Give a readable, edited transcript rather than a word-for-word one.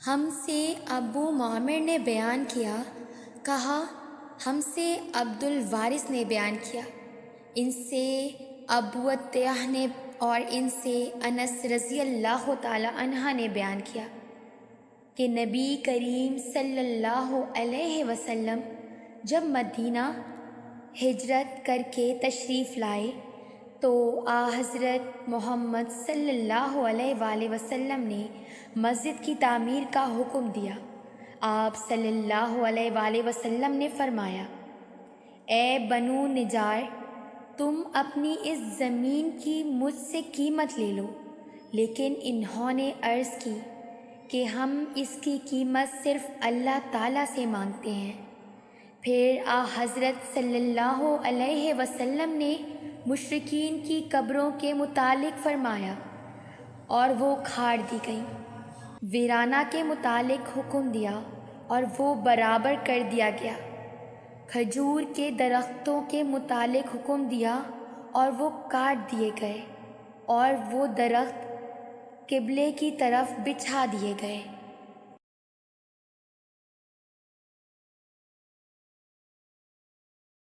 ہم سے ابو معمر نے بیان کیا، کہا ہم سے عبد الوارث نے بیان کیا، ان سے ابو عطیہ نے اور ان سے انس رضی اللہ تعالی عنہ نے بیان کیا کہ نبی کریم صلی اللہ علیہ وسلم جب مدینہ ہجرت کر کے تشریف لائے تو حضرت محمد صلی اللہ علیہ وآلہ وسلم نے مسجد کی تعمیر کا حکم دیا۔ آپ صلی اللہ علیہ وآلہ وسلم نے فرمایا، اے بنو نجار، تم اپنی اس زمین کی مجھ سے قیمت لے لو۔ لیکن انہوں نے عرض کی کہ ہم اس کی قیمت صرف اللہ تعالیٰ سے مانگتے ہیں۔ پھر حضرت صلی اللہ علیہ وسلم نے مشرکین کی قبروں کے متعلق فرمایا اور وہ کھاڑ دی گئیں، ویرانہ کے متعلق حکم دیا اور وہ برابر کر دیا گیا، کھجور کے درختوں کے متعلق حکم دیا اور وہ کاٹ دیے گئے اور وہ درخت قبلے کی طرف بچھا دیے گئے۔